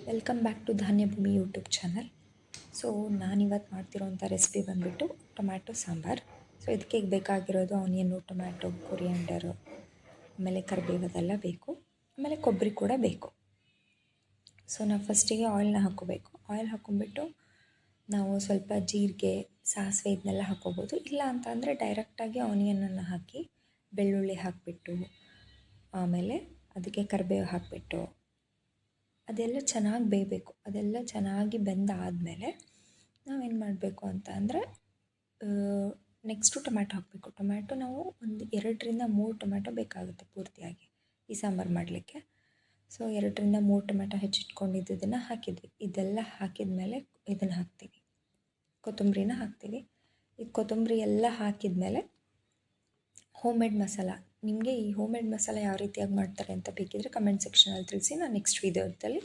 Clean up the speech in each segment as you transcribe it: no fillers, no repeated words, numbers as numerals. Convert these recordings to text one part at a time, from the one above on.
Welcome back to Dhanyabhoomi YouTube channel. So ನಾನಿವತ್ತು ಮಾಡ್ತಿರೋಂಥ recipe ಬಂದುಬಿಟ್ಟು ಟೊಮ್ಯಾಟೊ ಸಾಂಬಾರು. ಸೊ ಇದಕ್ಕೆ ಬೇಕಾಗಿರೋದು ಆನಿಯನ್ನು, ಟೊಮ್ಯಾಟೊ, ಕೊರಿಯಾಂಡರು, ಆಮೇಲೆ ಕರಿಬೇವು ಅದೆಲ್ಲ ಬೇಕು. ಆಮೇಲೆ ಕೊಬ್ಬರಿ ಕೂಡ ಬೇಕು. ಸೊ ನಾವು ಫಸ್ಟಿಗೆ ಆಯಿಲ್ನ ಹಾಕ್ಕೋಬೇಕು. ಆಯಿಲ್ ಹಾಕ್ಕೊಂಬಿಟ್ಟು ನಾವು ಸ್ವಲ್ಪ ಜೀರಿಗೆ, ಸಾಸಿವೆ ಇದನ್ನೆಲ್ಲ ಹಾಕ್ಕೋಬೋದು. ಇಲ್ಲ ಅಂತ ಅಂದರೆ ಡೈರೆಕ್ಟಾಗಿ ಆನಿಯನನ್ನು ಹಾಕಿ ಬೆಳ್ಳುಳ್ಳಿ ಹಾಕಿಬಿಟ್ಟು ಆಮೇಲೆ ಅದಕ್ಕೆ ಕರಿಬೇವು ಹಾಕಿಬಿಟ್ಟು ಅದೆಲ್ಲ ಚೆನ್ನಾಗಿ ಬೇಯಬೇಕು. ಅದೆಲ್ಲ ಚೆನ್ನಾಗಿ ಬೆಂದಾದಮೇಲೆ ನಾವೇನು ಮಾಡಬೇಕು ಅಂತ ಅಂದರೆ ನೆಕ್ಸ್ಟು ಟೊಮ್ಯಾಟೊ ಹಾಕಬೇಕು. ಟೊಮ್ಯಾಟೊ ನಾವು ಒಂದು 2-3 ಟೊಮ್ಯಾಟೊ ಬೇಕಾಗುತ್ತೆ ಪೂರ್ತಿಯಾಗಿ ಈ ಸಾಂಬಾರು ಮಾಡಲಿಕ್ಕೆ. ಸೊ 2-3 ಟೊಮ್ಯಾಟೊ ಹೆಚ್ಚಿಟ್ಕೊಂಡಿದ್ದನ್ನು ಹಾಕಿದ್ವಿ. ಇದೆಲ್ಲ ಹಾಕಿದ ಮೇಲೆ ಇದನ್ನು ಹಾಕ್ತೀವಿ, ಕೊತ್ತಂಬರಿನ ಹಾಕ್ತೀವಿ. ಈ ಕೊತ್ತಂಬರಿ ಎಲ್ಲ ಹಾಕಿದ ಮೇಲೆ ಹೋಮ್ ಮೇಡ್ ಮಸಾಲ, ನಿಮಗೆ ಈ ಹೋಮ್ ಮೇಡ್ ಮಸಾಲ ಯಾವ ರೀತಿಯಾಗಿ ಮಾಡ್ತಾರೆ ಅಂತ ಬೇಕಿದ್ದರೆ ಕಮೆಂಟ್ ಸೆಕ್ಷನಲ್ಲಿ ತಿಳಿಸಿ. ನಾನು ನೆಕ್ಸ್ಟ್ ವೀಡಿಯೋದಲ್ಲಿ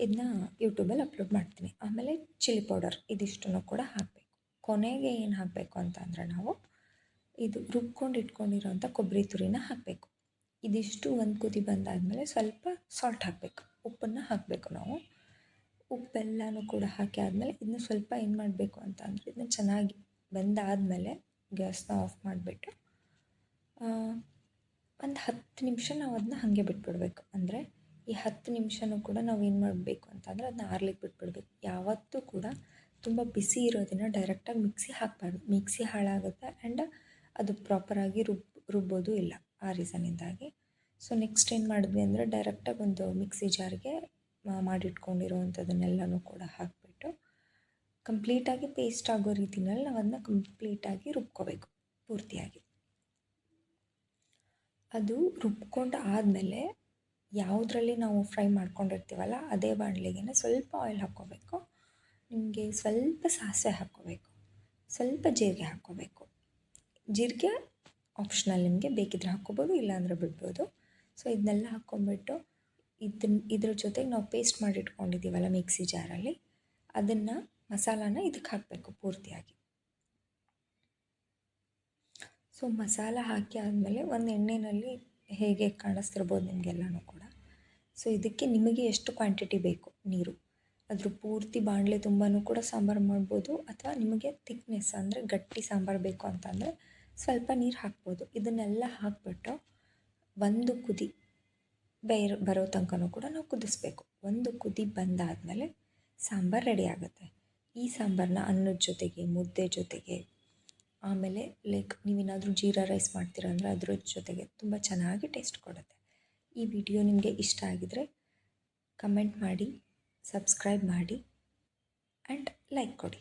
ಇದನ್ನ ಯೂಟ್ಯೂಬಲ್ಲಿ ಅಪ್ಲೋಡ್ ಮಾಡ್ತೀನಿ. ಆಮೇಲೆ ಚಿಲ್ಲಿ ಪೌಡರ್ ಇದಿಷ್ಟನ್ನು ಕೂಡ ಹಾಕಬೇಕು. ಕೊನೆಗೆ ಏನು ಹಾಕಬೇಕು ಅಂತ ಅಂದರೆ ನಾವು ಇದು ರುಬ್ಕೊಂಡು ಇಟ್ಕೊಂಡಿರೋಂಥ ಕೊಬ್ಬರಿ ತುರಿನ ಹಾಕಬೇಕು. ಇದಿಷ್ಟು ಒಂದು ಕುದಿ ಬಂದಾದಮೇಲೆ ಸ್ವಲ್ಪ ಸಾಲ್ಟ್ ಹಾಕಬೇಕು, ಉಪ್ಪನ್ನು ಹಾಕಬೇಕು ನಾವು. ಉಪ್ಪೆಲ್ಲನೂ ಕೂಡ ಹಾಕಿ ಆದಮೇಲೆ ಇದನ್ನ ಸ್ವಲ್ಪ ಏನು ಮಾಡಬೇಕು ಅಂತ ಅಂದರೆ ಇದನ್ನ ಚೆನ್ನಾಗಿ ಬೆಂದಾದಮೇಲೆ ಗ್ಯಾಸ್ನ ಆಫ್ ಮಾಡಿಬಿಟ್ಟು ಒಂದು 10 ನಿಮಿಷ ನಾವು ಅದನ್ನ ಹಾಗೆ ಬಿಟ್ಬಿಡಬೇಕು. ಅಂದರೆ ಈ 10 ನಿಮಿಷನೂ ಕೂಡ ನಾವು ಏನು ಮಾಡಬೇಕು ಅಂತಂದರೆ ಅದನ್ನ ಆರ್ಲಿಕ್ಕೆ ಬಿಟ್ಬಿಡ್ಬೇಕು. ಯಾವತ್ತೂ ಕೂಡ ತುಂಬ ಬಿಸಿ ಇರೋದನ್ನು ಡೈರೆಕ್ಟಾಗಿ ಮಿಕ್ಸಿ ಹಾಕಬಾರ್ದು. ಮಿಕ್ಸಿ ಹಾಳಾಗುತ್ತೆ ಆ್ಯಂಡ್ ಅದು ಪ್ರಾಪರಾಗಿ ರುಬ್ಬೋದು ಇಲ್ಲ, ಆ ರೀಸನಿಂದಾಗಿ. ಸೊ ನೆಕ್ಸ್ಟ್ ಏನು ಮಾಡಿದ್ವಿ ಅಂದರೆ ಡೈರೆಕ್ಟಾಗಿ ಒಂದು ಮಿಕ್ಸಿ ಜಾರ್ಗೆ ಮಾಡಿಟ್ಕೊಂಡಿರೋವಂಥದ್ದನ್ನೆಲ್ಲನೂ ಕೂಡ ಹಾಕಿಬಿಟ್ಟು ಕಂಪ್ಲೀಟಾಗಿ ಪೇಸ್ಟ್ ಆಗೋ ರೀತಿಯಲ್ಲಿ ನಾವು ಅದನ್ನ ಕಂಪ್ಲೀಟಾಗಿ ರುಬ್ಕೋಬೇಕು ಪೂರ್ತಿಯಾಗಿ. ಅದು ರುಬ್ಕೊಂಡು ಆದಮೇಲೆ ಯಾವುದರಲ್ಲಿ ನಾವು ಫ್ರೈ ಮಾಡ್ಕೊಂಡಿರ್ತೀವಲ್ಲ ಅದೇ ಬಾಣಲೆಗೆ ಸ್ವಲ್ಪ ಆಯಿಲ್ ಹಾಕ್ಕೋಬೇಕು. ನಿಮಗೆ ಸ್ವಲ್ಪ ಸಾಸಿವೆ ಹಾಕ್ಕೋಬೇಕು, ಸ್ವಲ್ಪ ಜೀರಿಗೆ ಹಾಕ್ಕೋಬೇಕು. ಜೀರಿಗೆ ಆಪ್ಷನಲ್, ನಿಮಗೆ ಬೇಕಿದ್ರೆ ಹಾಕ್ಕೋಬೋದು, ಇಲ್ಲಾಂದರೆ ಬಿಡ್ಬೋದು. ಸೊ ಇದನ್ನೆಲ್ಲ ಹಾಕ್ಕೊಂಬಿಟ್ಟು ಇದ್ರ ಜೊತೆಗೆ ನಾವು ಪೇಸ್ಟ್ ಮಾಡಿಟ್ಕೊಂಡಿದ್ದೀವಲ್ಲ ಮಿಕ್ಸಿ ಜಾರಲ್ಲಿ, ಅದನ್ನು ಮಸಾಲಾನ ಇದಕ್ಕೆ ಹಾಕಬೇಕು ಪೂರ್ತಿಯಾಗಿ. ಸೊ ಮಸಾಲ ಹಾಕಿ ಆದಮೇಲೆ ಒಂದು ಎಣ್ಣೆಯಲ್ಲಿ ಹೇಗೆ ಕಾಣಿಸ್ತಿರ್ಬೋದು ನಿಮಗೆಲ್ಲನೂ ಕೂಡ. ಸೊ ಇದಕ್ಕೆ ನಿಮಗೆ ಎಷ್ಟು ಕ್ವಾಂಟಿಟಿ ಬೇಕು ನೀರು, ಅದ್ರ ಪೂರ್ತಿ ಬಾಣಲೆ ತುಂಬಾ ಕೂಡ ಸಾಂಬಾರು ಮಾಡ್ಬೋದು. ಅಥವಾ ನಿಮಗೆ ಥಿಕ್ನೆಸ್ ಅಂದರೆ ಗಟ್ಟಿ ಸಾಂಬಾರು ಬೇಕು ಅಂತಂದರೆ ಸ್ವಲ್ಪ ನೀರು ಹಾಕ್ಬೋದು. ಇದನ್ನೆಲ್ಲ ಹಾಕಿಬಿಟ್ಟು ಒಂದು ಕುದಿ ಬರೋ ತನಕನೂ ಕೂಡ ನಾವು ಕುದಿಸ್ಬೇಕು. ಒಂದು ಕುದಿ ಬಂದಾದಮೇಲೆ ಸಾಂಬಾರು ರೆಡಿ ಆಗುತ್ತೆ. ಈ ಸಾಂಬಾರನ್ನ ಅನ್ನದ ಜೊತೆಗೆ, ಮುದ್ದೆ ಜೊತೆಗೆ, ಆಮೇಲೆ ಲೈಕ್ ನೀವೇನಾದರೂ ಜೀರಾ ರೈಸ್ ಮಾಡ್ತೀರ ಅಂದರೆ ಅದ್ರ ಜೊತೆಗೆ ತುಂಬ ಚೆನ್ನಾಗಿ ಟೇಸ್ಟ್ ಕೊಡುತ್ತೆ. ಈ ವಿಡಿಯೋ ನಿಮಗೆ ಇಷ್ಟ ಆಗಿದರೆ ಕಮೆಂಟ್ ಮಾಡಿ, ಸಬ್ಸ್ಕ್ರೈಬ್ ಮಾಡಿ ಆ್ಯಂಡ್ ಲೈಕ್ ಕೊಡಿ.